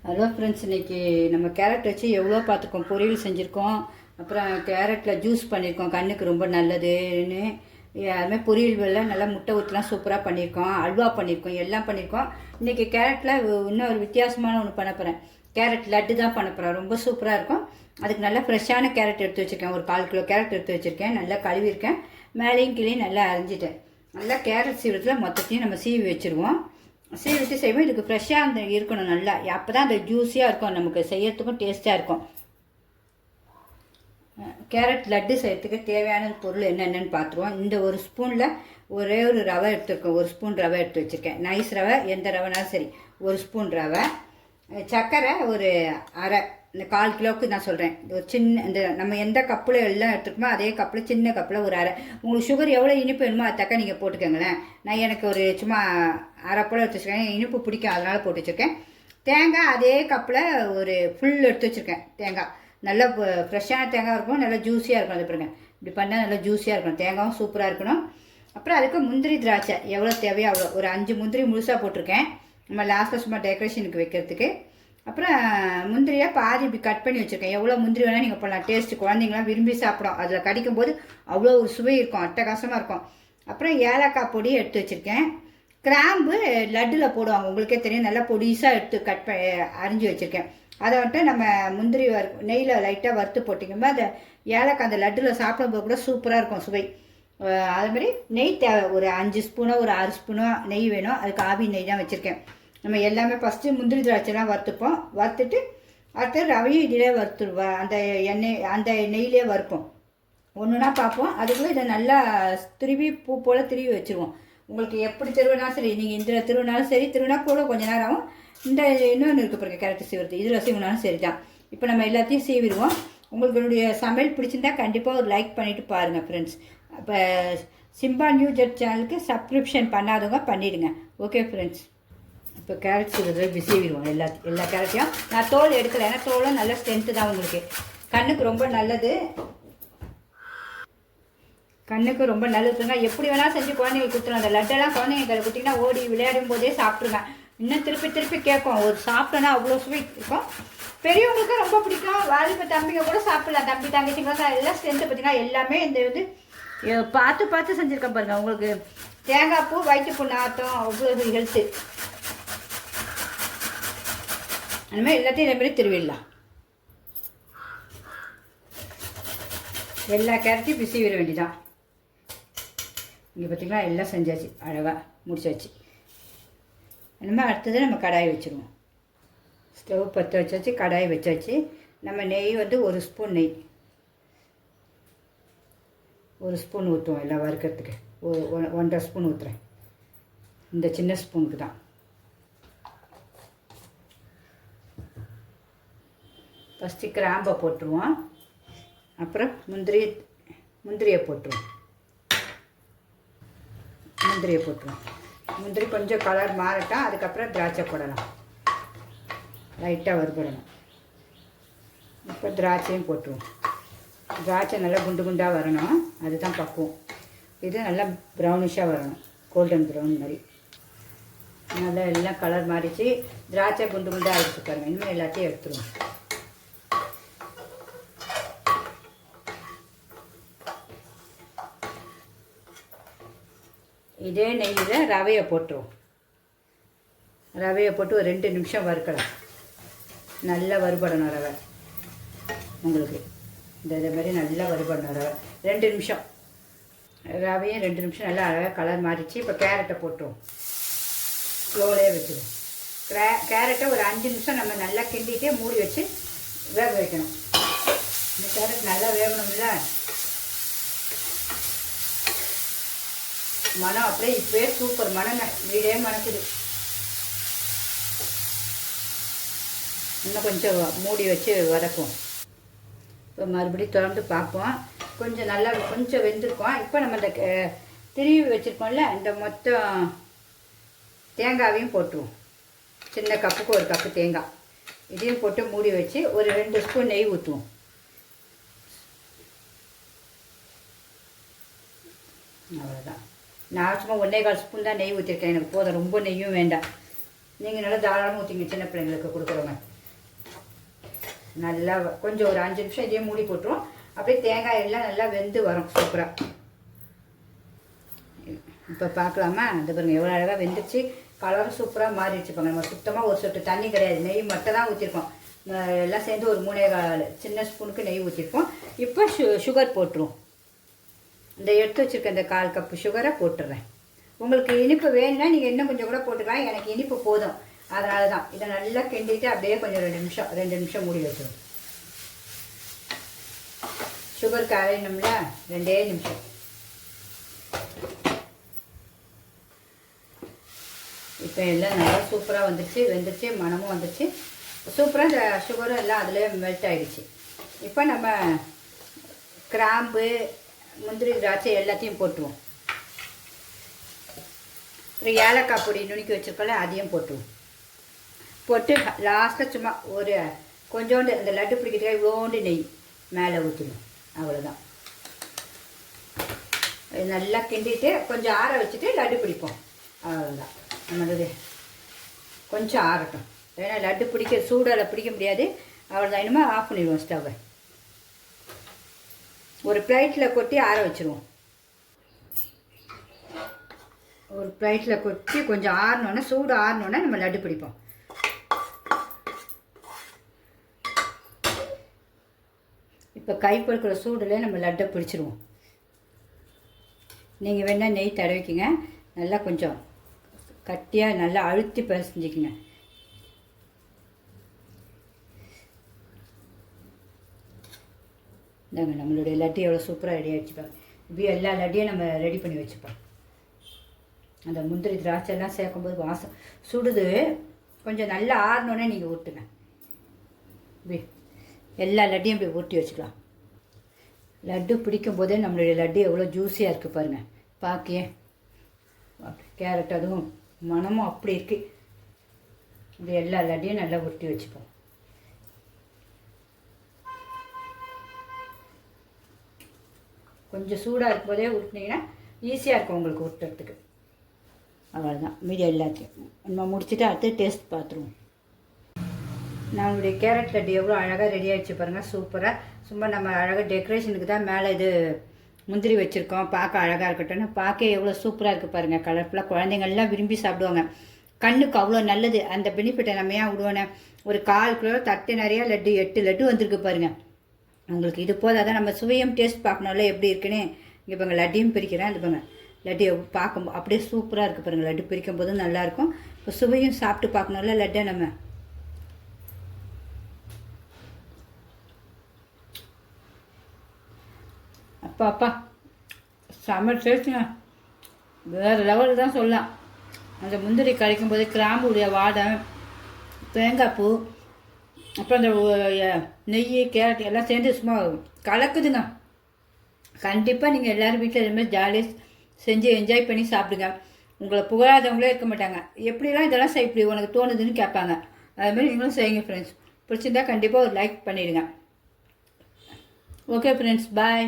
Hello friends, இன்றைக்கி நம்ம carrot வச்சு எவ்வளோ பார்த்துருக்கோம். பொரியல் செஞ்சுருக்கோம், அப்புறம் கேரட்டில் ஜூஸ் பண்ணியிருக்கோம், கண்ணுக்கு ரொம்ப நல்லதுன்னு. அதுமாதிரி பொரியல் நல்லா முட்டை ஊற்றலாம் சூப்பராக பண்ணியிருக்கோம், அல்வா பண்ணியிருக்கோம், எல்லாம் பண்ணியிருக்கோம். இன்றைக்கி கேரட்டில் இன்னும் ஒரு வித்தியாசமான ஒன்று பண்ண போகிறேன். கேரட் லட்டு தான் பண்ண போகிறேன், ரொம்ப சூப்பராக இருக்கும். அதுக்கு நல்லா ஃப்ரெஷ்ஷான கேரட் எடுத்து வச்சுருக்கேன். ஒரு 1/4 கிலோ கேரட் எடுத்து வச்சுருக்கேன். நல்லா கழுவிருக்கேன், மேலேயும் கீழே நல்லா அரைஞ்சிட்டேன். நல்லா கேரட் சீவரத்தில் மொத்தத்தையும் நம்ம சீவி வச்சுருவோம். சீவிட்டு செய்வோம். இதுக்கு ஃப்ரெஷ்ஷாக அந்த இருக்கணும் நல்லா, அப்போ தான் அந்த ஜூஸியாக இருக்கும், நமக்கு செய்யறதுக்கும் டேஸ்ட்டாக இருக்கும். கேரட் லட்டு செய்யறதுக்கு தேவையான பொருள் என்னென்னு பார்த்துருவோம். இந்த ஒரு ஸ்பூனில் ஒரே ஒரு ரவை எடுத்துருக்கோம். 1 ஸ்பூன் ரவை எடுத்து வச்சுருக்கேன். நைஸ் ரவை, எந்த ரவைனாலும் சரி. 1 ஸ்பூன் ரவை. சர்க்கரை ஒரு அரை, இந்த 1/4 கிலோவுக்கு நான் சொல்கிறேன். ஒரு சின்ன இந்த நம்ம எந்த கப்பில் எல்லாம் எடுத்துருக்கோமோ அதே கப்பில், சின்ன கப்பில் ஒரு அரை. உங்களுக்கு சுகர் எவ்வளோ இனிப்பு வேணுமோ அது தக்க நீங்கள் போட்டுக்கோங்களேன். நான் எனக்கு ஒரு சும்மா அரை போல் எடுத்து வச்சுருக்கேன், இனிப்பு பிடிக்கும் அதனால் போட்டு வச்சுருக்கேன். தேங்காய் அதே கப்பில் ஒரு ஃபுல் எடுத்து வச்சுருக்கேன். தேங்காய் நல்லா ஃப்ரெஷ்ஷான தேங்காய் இருக்கும், நல்லா ஜூஸியாக இருக்கும். அது பாருங்க, இப்படி பண்ணால் நல்லா ஜூஸியாக இருக்கணும். தேங்காயும் சூப்பராக இருக்கணும். அப்புறம் அதுக்கு முந்திரி திராட்சை எவ்வளோ தேவையோ அவ்வளோ, ஒரு 5 முந்திரி முழுசாக போட்டிருக்கேன், நம்ம லாஸ்ட்டில் சும்மா டெக்கரேஷனுக்கு வைக்கிறதுக்கு. அப்புறம் முந்திரியாக பாதி இப்படி கட் பண்ணி வச்சுருக்கேன். எவ்வளோ முந்திரி வேணால் நீங்கள் போடலாம். டேஸ்ட்டு குழந்தைங்களாம் விரும்பி சாப்பிடும். அதில் கடிக்கும் போது அவ்வளோ ஒரு சுவை இருக்கும், அட்டகாசமாக இருக்கும். அப்புறம் ஏலக்காய் பொடி எடுத்து வச்சுருக்கேன். கிராம்பு லட்டில் போடுவாங்க, உங்களுக்கே தெரியும். நல்லா பொடிசாக எடுத்து அரிஞ்சு வச்சுருக்கேன். அதை வந்துட்டு நம்ம முந்திரி நெய்யில் லைட்டாக வறுத்து போட்டிங்கன்னா அந்த ஏலக்காய் அந்த லட்டில் சாப்பிடும்போது கூட சூப்பராக இருக்கும் சுவை. அதுமாதிரி நெய் தேவை, ஒரு 5 ஸ்பூனோ ஒரு 6 ஸ்பூனோ நெய் வேணும். அதுக்கு ஆவி நெய் தான் வச்சுருக்கேன். நம்ம எல்லாமே ஃபஸ்ட்டு முந்திரி திராட்சைலாம் வறுத்துப்போம். வறுத்துட்டு அடுத்து ரவையும் இதிலே வறுத்துடுவோம். அந்த எண்ணெய் அந்த நெய்யிலே வறுப்போம். ஒன்றுனா பார்ப்போம். அதுக்குள்ளே இதை நல்லா திருவி பூ போல் திருவி வச்சுருவோம். உங்களுக்கு எப்படி திருவினாலும் சரி, நீங்கள் இந்த திருவினாலும் சரி, திருவினா கூட கொஞ்சம் நேரம் ஆகும். இந்த இன்னொன்று இருக்குது பாருங்க, கேரட் சீவுறது, இதில் சீவினாலும் சரி தான். இப்போ நம்ம எல்லாத்தையும் சீவிடுவோம். உங்களுக்கு என்னுடைய சமையல் பிடிச்சிருந்தா கண்டிப்பாக ஒரு லைக் பண்ணிவிட்டு பாருங்கள் ஃப்ரெண்ட்ஸ். இப்போ சிம்பா நியூ ஜெட் சேனலுக்கு சப்ஸ்கிரிப்ஷன் பண்ணாதவங்க பண்ணிவிடுங்க. ஓகே ஃப்ரெண்ட்ஸ், இப்போ கேரட் சீவுறது இப்படி சீவிடுவோம். எல்லா கேரட்டையும் நான் தோல் எடுக்கலை, ஏன்னா தோலும் நல்ல ஸ்ட்ரென்த்து தான், உங்களுக்கு கண்ணுக்கு ரொம்ப நல்லது. கண்ணுக்கு ரொம்ப நல்லதுங்க. எப்படி வேணாலும் செஞ்சு குழந்தைங்களுக்கு கொடுத்துருவோம். அந்த லட்டெல்லாம் குழந்தைங்க கையில் கொடுத்தீங்கன்னா ஓடி விளையாடும் போதே சாப்பிட்ருங்க. இன்னும் திருப்பி திருப்பி கேட்கும். ஒரு சாப்பிட்டோன்னா அவ்வளோ சுவை இருக்கும். பெரியவங்களுக்கு ரொம்ப பிடிக்கும். வாலிப தம்பிங்க கூட சாப்பிடலாம். தம்பி தங்கச்சிங்க எல்லாம் ஸ்ட்ரென்த்து பார்த்தீங்கன்னா எல்லாமே இந்த வந்து பார்த்து பார்த்து செஞ்சுருக்கேன் பாருங்கள். உங்களுக்கு தேங்காய் பூ, வயிற்று புண்ணு ஆட்டம், அவ்வளோ ஹெல்த்து. அந்த மாதிரி எல்லாத்தையும் இதேமாரி திருவிடலாம். எல்லா கேரட்டையும் பிசி விட வேண்டியதான். இங்கே பார்த்திங்களா, எல்லாம் செஞ்சாச்சு, அழகாக முடிச்சாச்சு. இனிமேல் அடுத்தது நம்ம கடாய் வச்சுருவோம். ஸ்டவ் பற்ற வச்சாச்சு, கடாய் வச்சாச்சு. நம்ம நெய் வந்து 1 ஸ்பூன் நெய், 1 ஸ்பூன் ஊற்றுவோம். எல்லாம் வறுக்கிறதுக்கு 1.5 ஸ்பூன் ஊற்றுறேன். இந்த சின்ன ஸ்பூனுக்கு தான். ஃபஸ்ட்டு கிராம்பை போட்டுருவோம். அப்புறம் முந்திரியை போட்டுருவோம். முந்திரி கொஞ்சம் கலர் மாறட்டும். அதுக்கப்புறம் திராட்சை போடலாம், லைட்டாக வறுபடணும். இப்போ திராட்சையும் போட்டுருவோம். திராட்சை நல்லா குண்டு குண்டாக வரணும், அதுதான் பக்குவம். இது நல்லா ப்ரௌனிஷாக வரணும், கோல்டன் ப்ரௌன் மாதிரி. நல்லா எல்லாம் கலர் மாறிச்சு. திராட்சை குண்டு குண்டாக ஆகிடுச்சு பாருங்கள். இனிமேல் எல்லாத்தையும் எடுத்துருவோம். இதே நெய்யில் ரவையை போட்டுருவோம். ரவையை போட்டு ஒரு 2 நிமிஷம் வறுக்கலாம். நல்லா வறுபடணும் ரவை. உங்களுக்கு இதே மாதிரி நல்லா வறுபடணும் ரவை. 2 நிமிஷம் ரவையும் 2 நிமிஷம் நல்லா அழகாக கலர் மாறிச்சு. இப்போ கேரட்டை போட்டுருவோம். ஸ்லோவிலே வச்சுருவோம். கேரட்டை ஒரு 5 நிமிஷம் நம்ம நல்லா கிண்டிகிட்டே மூடி வச்சு வேக வைக்கணும். இந்த கேரட் நல்லா வேகணும்ல. மனம் அப்படியே இப்போயே சூப்பர் மனங்க, வீடே மணக்குது. இன்னும் கொஞ்சம் மூடி வச்சு வதக்கும். இப்போ மறுபடியும் திறந்து பார்ப்போம். கொஞ்சம் நல்லா கொஞ்சம் வெந்திருக்கோம். இப்போ நம்ம இந்த திருவி வச்சுருக்கோம்ல, இந்த மொத்தம் தேங்காவையும் போட்டுருவோம். சின்ன கப்புக்கு 1 கப்பு தேங்காய், இதையும் போட்டு மூடி வச்சு ஒரு 2 ஸ்பூன் நெய் ஊற்றுவோம். அவ்வளோதான். நான் சும்மா 1.25 ஸ்பூன் தான் நெய் ஊற்றிருக்கேன். எனக்கு போதும், ரொம்ப நெய்யும் வேண்டாம். நீங்கள் நல்லா தாராளமாக ஊற்றிங்க, சின்ன பிள்ளைங்களுக்கு கொடுக்குறவங்க. நல்லா கொஞ்சம் ஒரு 5 நிமிஷம் இதே மூடி போட்டுருவோம். அப்படியே தேங்காய் எல்லாம் நல்லா வெந்து வரும் சூப்பராக. இப்போ பார்க்கலாமா? அந்த பாருங்கள் எவ்வளோ அழகாக வெந்துருச்சு. கலரும் சூப்பராக மாறிடுச்சு. பாருங்க நம்ம சுத்தமாக ஒரு சொட்டு தண்ணி கிடையாது, நெய் மட்டும் தான் ஊற்றிருக்கோம். எல்லாம் சேர்ந்து ஒரு 3/4 சின்ன ஸ்பூனுக்கு நெய் ஊற்றிருப்போம். இப்போ சுகர் போட்டுருவோம். இந்த எடுத்து வச்சுருக்க இந்த 1/4 கப்பு சுகரை போட்டுடுறேன். உங்களுக்கு இனிப்பு வேணும்னா நீங்கள் இன்னும் கொஞ்சம் கூட போட்டுக்கலாம். எனக்கு இனிப்பு போதும், அதனால தான். இதை நல்லா கிண்டிட்டு அப்படியே கொஞ்சம் 2 நிமிஷம் மூடி வச்சிடும். சுகர் கரையணும்ல, 2 நிமிஷம். இப்போ எல்லாம் நல்லா சூப்பராக வெந்துருச்சு, மணமும் வந்துருச்சு. சூப்பராக இந்த சுகரும் எல்லாம் அதில் மெல்ட் ஆகிடுச்சு. இப்போ நம்ம கிராம்பு, முந்திரி, திராட்சை எல்லாத்தையும் போட்டுருவோம். ஒரு ஏலக்காய் பொடி நுணுக்கி வச்சுருக்கோம்ல, அதையும் போட்டுருவோம். போட்டு லாஸ்ட்டில் சும்மா ஒரு கொஞ்சோண்டு அந்த லட்டு பிடிக்கிறதுக்காக இவ்வளோண்டு நெய் மேலே ஊற்றிடுவோம். அவ்வளோதான். நல்லா கிண்டிட்டு கொஞ்சம் ஆற வச்சுட்டு லட்டு பிடிப்போம். அவ்வளோதான். நம்மளது கொஞ்சம் ஆறட்டும், ஏன்னா லட்டு பிடிக்க சூடால் பிடிக்க முடியாது. அவ்வளோதான். இனிமேல் ஆஃப் பண்ணிடுவோம் ஸ்டவ்வை. ஒரு பிளேட்டில் கொட்டி ஆற வச்சுருவோம். ஒரு பிளேட்டில் கொட்டி கொஞ்சம் ஆறணுன்னா, சூடு ஆறணுன்னா நம்ம லட்டு பிடிப்போம். இப்போ கைப்பழுக்கிற சூடில் நம்ம லட்டை பிடிச்சிருவோம். நீங்கள் வேணால் நெய் தடவிக்கிங்க. நல்லா கொஞ்சம் கட்டியாக நல்லா அழுத்தி பிசைஞ்சிக்கங்க. இந்தாங்க நம்மளுடைய லட்டு எவ்வளோ சூப்பராக ரெடி ஆகிடுச்சுப்பாங்க. இப்படி எல்லா லட்டையும் நம்ம ரெடி பண்ணி வச்சுப்போம். அந்த முந்திரி திராட்சை எல்லாம் சேர்க்கும்போது வாசம் சுடுது. கொஞ்சம் நல்லா ஆறணுன்னே நீங்கள் ஊட்டுங்க. இப்படி எல்லா லட்டையும் இப்படி ஊட்டி வச்சுக்கலாம். லட்டு பிடிக்கும் போதே நம்மளுடைய லட்டு எவ்வளோ ஜூஸியாக இருக்குது பாருங்கள். பாக்கியே கேரட் அதுவும் மனமும் அப்படி இருக்குது. இப்படி எல்லா லட்டையும் நல்லா உருட்டி வச்சுப்போம். கொஞ்சம் சூடாக இருக்கும் போதே உருட்டினீங்கன்னா ஈஸியாக இருக்கும் உங்களுக்கு உருட்டுறதுக்கு. அவ்வளோதான். மீடியா எல்லாத்தையும் நம்ம முடிச்சுட்டு அடுத்து டேஸ்ட் பார்த்துருவோம். நம்மளுடைய கேரட் லட்டு எவ்வளோ அழகாக ரெடி ஆகிடுச்சு பாருங்கள். சூப்பராக. சும்மா நம்ம அழகாக டெக்கரேஷனுக்கு தான் மேலே இது முந்திரி வச்சுருக்கோம். பார்க்க அழகாக இருக்கட்டும்னு. பார்க்க எவ்வளோ சூப்பராக இருக்குது பாருங்கள். கலர்ஃபுல்லாக குழந்தைங்கள்லாம் விரும்பி சாப்பிடுவாங்க. கண்ணுக்கு அவ்வளோ நல்லது. அந்த பெனிஃபிட்டை நம்ம ஏன் விடுவோன்னே. ஒரு 1/4 கிலோ தட்டு நிறையா லட்டு 8 லட்டு வந்திருக்கு பாருங்கள். உங்களுக்கு இது போதாதான். நம்ம சுவையும் டேஸ்ட் பார்க்கணும்ல எப்படி இருக்குன்னு. இங்கே பாருங்கள் லட்டையும் பிரிக்கிறேன். அது பாருங்கள் லட்டு பார்க்கும் அப்படியே சூப்பராக இருக்குது பாருங்கள். லட்டு பிரிக்கும் போதும் நல்லாயிருக்கும். இப்போ சுவையும் சாப்பிட்டு பார்க்கணும்ல லட்டை நம்ம. அப்பா செம்ம டேஸ்ட்டுங்க. வேறு லெவலில் தான் சொல்லலாம். அந்த முந்திரி கழிக்கும் போது கிராம்புடைய வாடை, தேங்காய் பூ, அப்புறம் அந்த நெய், கேரட் எல்லாம் சேர்ந்து சும்மா கலக்குதுங்க. கண்டிப்பாக நீங்கள் எல்லோரும் வீட்டில் இதுமாதிரி ஜாலியாக செஞ்சு என்ஜாய் பண்ணி சாப்பிடுங்க. உங்களை புகழாதவங்களே இருக்க மாட்டாங்க. எப்படிலாம் இதெல்லாம் இப்படி உனக்கு தோணுதுன்னு கேட்பாங்க. அதுமாதிரி நீங்களும் செய்யுங்க ஃப்ரெண்ட்ஸ். பிடிச்சிருந்தா கண்டிப்பாக ஒரு லைக் பண்ணிடுங்க. ஓகே ஃப்ரெண்ட்ஸ், பாய்.